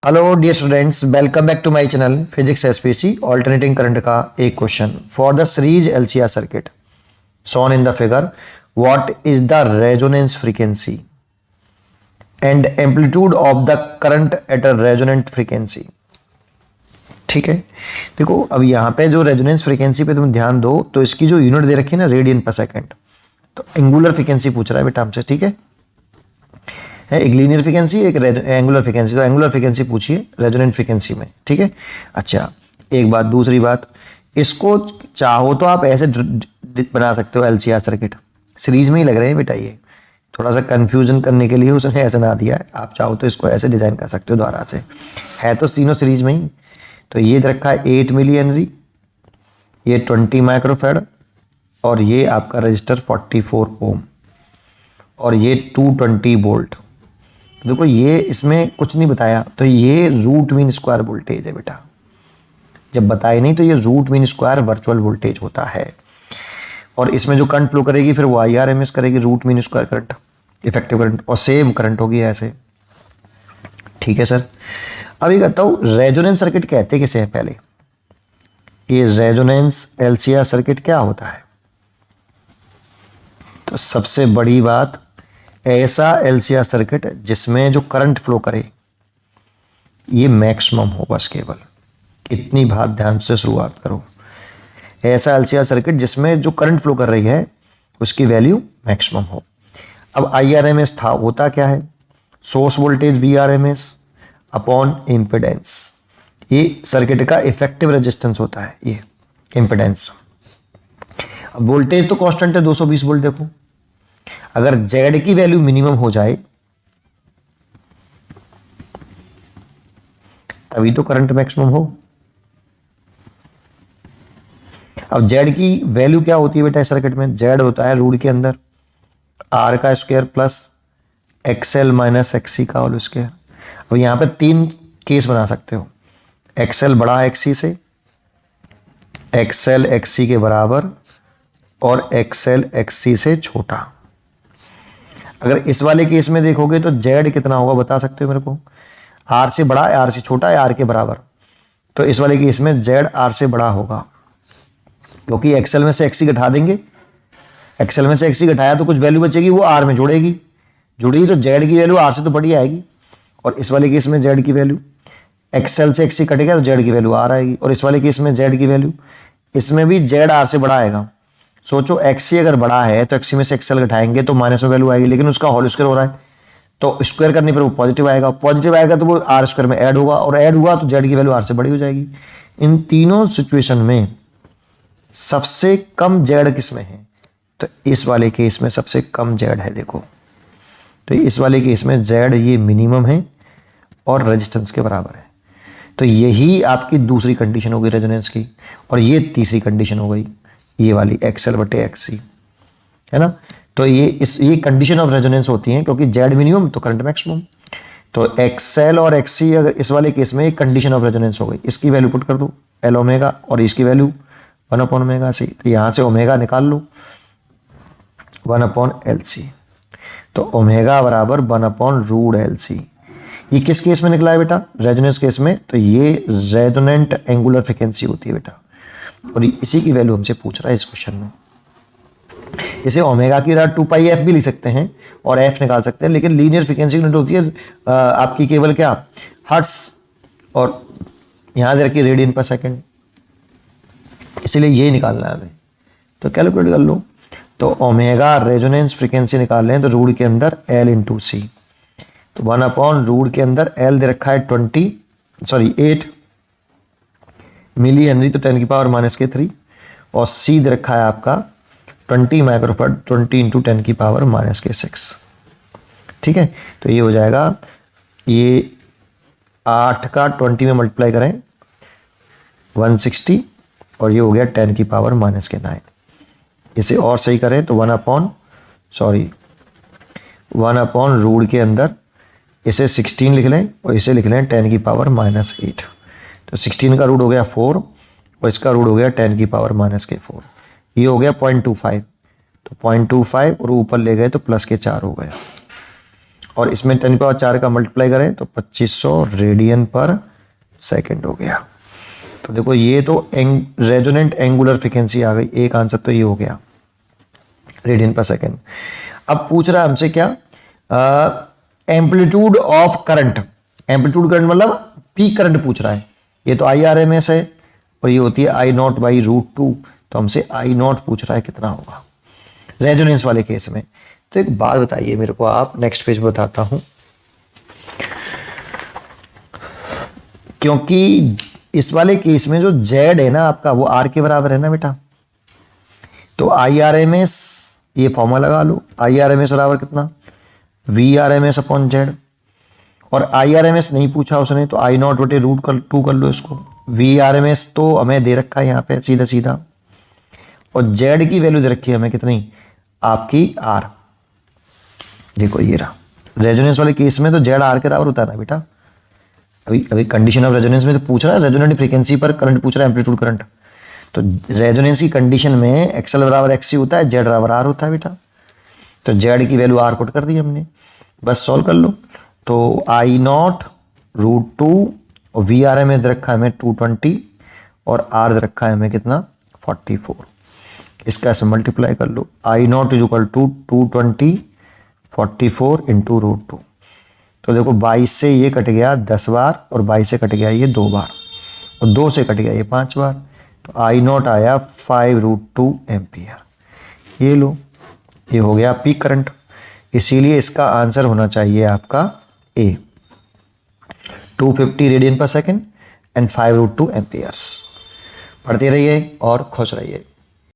Hello dear students, welcome back to my channel physics SPC alternating current का एक question for the series LCR circuit shown in the figure. What is the resonance frequency and amplitude of the current at a resonant frequency? ठीक है, देखो अब यहाँ पे जो resonance frequency पे तुम ध्यान दो तो इसकी जो यूनिट दे रखी है ना रेडियन पर सेकंड, तो एंगुलर फ्रीक्वेंसी पूछ रहा है बेटा हमसे। ठीक है, एक लीनियर फ्रीक्वेंसी एक एंगुलर फ्रीक्वेंसी, तो एंगुलर फ्रीक्वेंसी पूछिए रेजोनेंट फ्रीक्वेंसी में। ठीक है, अच्छा एक बात, दूसरी बात, इसको चाहो तो आप ऐसे बना सकते हो एलसीआर सर्किट, सीरीज में ही लग रहे हैं बेटा, ये थोड़ा सा कंफ्यूजन करने के लिए उसने ऐसे ना दिया है। आप चाहो तो इसको ऐसे डिजाइन कर सकते हो दोबारा से, है तो तीनों सीरीज में ही। तो ये रखा है 8 मिली हेनरी, ये 20 माइक्रोफैड और ये आपका रजिस्टर 44 ओम और ये 220 वोल्ट। देखो ये इसमें कुछ नहीं बताया, तो ये रूट मीन स्क्वायर वोल्टेज है बेटा, जब बताए नहीं तो ये root mean square virtual voltage होता है। और इसमें जो करंट फ्लो करेगी फिर वो आईआरएमएस करेगी, root mean square current, effective current, और सेम करंट होगी ऐसे। ठीक है सर, अभी कहता हूँ रेजोनेंस सर्किट कहते किसे हैं पहले, ये रेजोनेंस एलसीआर सर्किट क्या होता है। तो सबसे बड़ी बात, ऐसा एलसीआर सर्किट जिसमें जो करंट फ्लो करे ये मैक्सिमम हो, बस केवल इतनी बात ध्यान से शुरुआत करो। ऐसा एलसीआर सर्किट जिसमें जो करंट फ्लो कर रही है उसकी वैल्यू मैक्सिमम हो। अब आईआरएमएस था, होता क्या है, source voltage VRMS upon impedance, ये सर्किट का इफेक्टिव रेजिस्टेंस होता है, ये इम्पिडेंस। अब वोल्टेज तो कांस्टेंट है 220 वोल्ट। देखो अगर जेड की वैल्यू मिनिमम हो जाए तभी तो करंट मैक्सिमम हो। अब जेड की वैल्यू क्या होती है बेटा इस सर्किट में, जेड होता है रूट के अंदर आर का square plus XL minus XC का होल स्क्वायर। अब यहां पे तीन केस बना सकते हो, एक्सएल बड़ा एक्सी से, एक्सएल एक्सी के बराबर और एक्सएल एक्सी से छोटा। अगर इस वाले केस में देखोगे तो जेड कितना होगा बता सकते हो मेरे को, आर से बड़ा, आर से छोटा या आर के बराबर। तो इस वाले केस में जेड आर से बड़ा होगा, क्योंकि एक्सएल में से एक्सी घटा देंगे, एक्सएल में से एक्सी घटाया तो कुछ वैल्यू बचेगी वो आर में जोड़ेगी, जुड़ी तो जेड की वैल्यू आर से तो बड़ी आएगी। और इस वाले केस में जेड की वैल्यू एक्सएल से एक्सी कटेगा तो जेड की वैल्यू आर आएगी, और इस वाले केस में जेड की वैल्यू इसमें भी जेड आर से बड़ा आएगा। सोचो एक्सी अगर बड़ा है तो एक्सी में से एक्सएल घटाएंगे तो माइनस में वैल्यू आएगी, लेकिन उसका होल स्क्वायर हो रहा है तो स्क्वायर करने पर वो पॉजिटिव आएगा, पॉजिटिव आएगा तो वो आर स्क्वायर में ऐड होगा, और ऐड हुआ तो जेड की वैल्यू आर से बड़ी हो जाएगी। इन तीनों सिचुएशन में सबसे कम जेड किसमें है, तो इस वाले केस में सबसे कम जेड है। देखो तो इस वाले केस में जेड ये मिनिमम है और रेजिस्टेंस के बराबर है, तो यही आपकी दूसरी कंडीशन हो गई रेजोनेंस की, और ये तीसरी कंडीशन हो गई ये वाली एक्सएल बटे एक्सी, है ना। तो ये कंडीशन ऑफ रेजोनेंस होती है, क्योंकि जेड मिनिमम तो करंट मैक्सिमम। तो एक्सएल और एक्सी अगर इस वाले केस में एक कंडीशन ऑफ रेजोनेंस हो गई, इसकी वैल्यू पुट कर दो एल ओमेगा और इसकी वैल्यू 1 अपॉन ओमेगा सी, तो यहां से ओमेगा निकाल लो 1 अपॉन एल सी, तो ओमेगा बराबर 1 अपॉन रूट एल सी। ये किस केस में निकला है बेटा, रेजोनेंस केस में, तो ये रेजोनेंट एंगुलर फ्रीक्वेंसी होती है बेटा, और इसी की वैल्यू हमसे पूछ रहा है इस क्वेश्चन में। इसे ओमेगा की जगह 2 पाई एफ भी लिख सकते हैं और एफ निकाल सकते हैं, लेकिन लीनियर फ्रीक्वेंसी यूनिट होती है आपकी केवल क्या, हर्ट्स, और यहां दे रखी रेडियन पर सेकंड, इसीलिए ये निकालना है हमें। तो कैलकुलेट कर लो, तो ओमेगा रेजोनेंस फ्रीक्वेंसी निकाल लें तो रूट के अंदर एल इंटू सी, तो 1 अपॉन रूट के अंदर एल दे रखा है 8 मिली हेनरी, तो 10 की पावर माइनस के 3, और सी दे रखा है आपका 20 माइक्रोफैराड, 20 इंटू 10 की पावर माइनस के 6। ठीक है, तो ये हो जाएगा, ये 8 का 20 में मल्टीप्लाई करें 160, और ये हो गया 10 की पावर माइनस के 9। इसे और सही करें तो 1 अपॉन रूट के अंदर इसे 16 लिख लें और इसे लिख लें 10 की पावर माइनस 8, तो 16 का रूट हो गया 4 और इसका रूट हो गया 10 की पावर माइनस के 4, ये हो गया 0.25, तो 0.25 और ऊपर ले गए तो प्लस के 4 हो गया। और इसमें 10⁴ का मल्टीप्लाई करें तो 2500 रेडियन पर सेकंड हो गया। तो देखो ये तो रेजोनेंट एंगुलर फ्रीक्वेंसी आ गई, एक आंसर तो ये हो गया रेडियन पर सेकंड। अब पूछ रहा है हमसे क्या, amplitude of current. Amplitude current मतलब पीक करंट पूछ रहा है। ये तो IRMS है और ये होती है I0/√2, तो हमसे I0 पूछ रहा है कितना होगा रेजोनेंस वाले केस में। तो एक बात बताइए मेरे को आप, नेक्स्ट पेज पे बताता हूं, क्योंकि इस वाले केस में जो Z है ना आपका वो R के बराबर है ना बेटा, तो IRMS ये फॉर्मूला लगा लो, IRMS बराबर कितना VRMS/Z। और IRMS नहीं पूछा उसने तो I0/√2 कर लो इसको। VRMS तो हमें दे रखा है यहाँ पे सीधा सीधा, और Z की वैल्यू दे रखी है हमें कितनी, आपकी R। देखो ये रहा, रेजोनेंस वाले केस में तो Z R के बराबर होता है ना बेटा। अभी कंडीशन ऑफ रेजोनेंस में तो पूछ रहा है रेजोनेंट फ्रीक्वेंसी पर करंट पूछ रहा है, एम्पलीट्यूड करंट। तो रेजोनेंस की कंडीशन में XL बराबर XC होता है, Z बराबर R होता है बेटा। तो Z की वैल्यू R पुट कर दी हमने, बस सॉल्व कर लो। तो I0/√2 और VRMS दे रखा है हमें 220 और R दे रखा है हमें कितना 44। इसका ऐसे मल्टीप्लाई कर लो, I0 = 220 44 × √2। तो देखो 22 से ये कट गया 10 बार और 22 से कट गया ये 2 बार और 2 से कट गया ये 5 बार। तो I0 आया 5√2 एम्पियर। ये लो, ये हो गया पीक करंट। इसीलिए इसका आंसर होना चाहिए आपका A, 250 रेडियन पर सेकेंड एंड 5√2 एम्पियर्स। पढ़ते रहिए और खुश रहिए।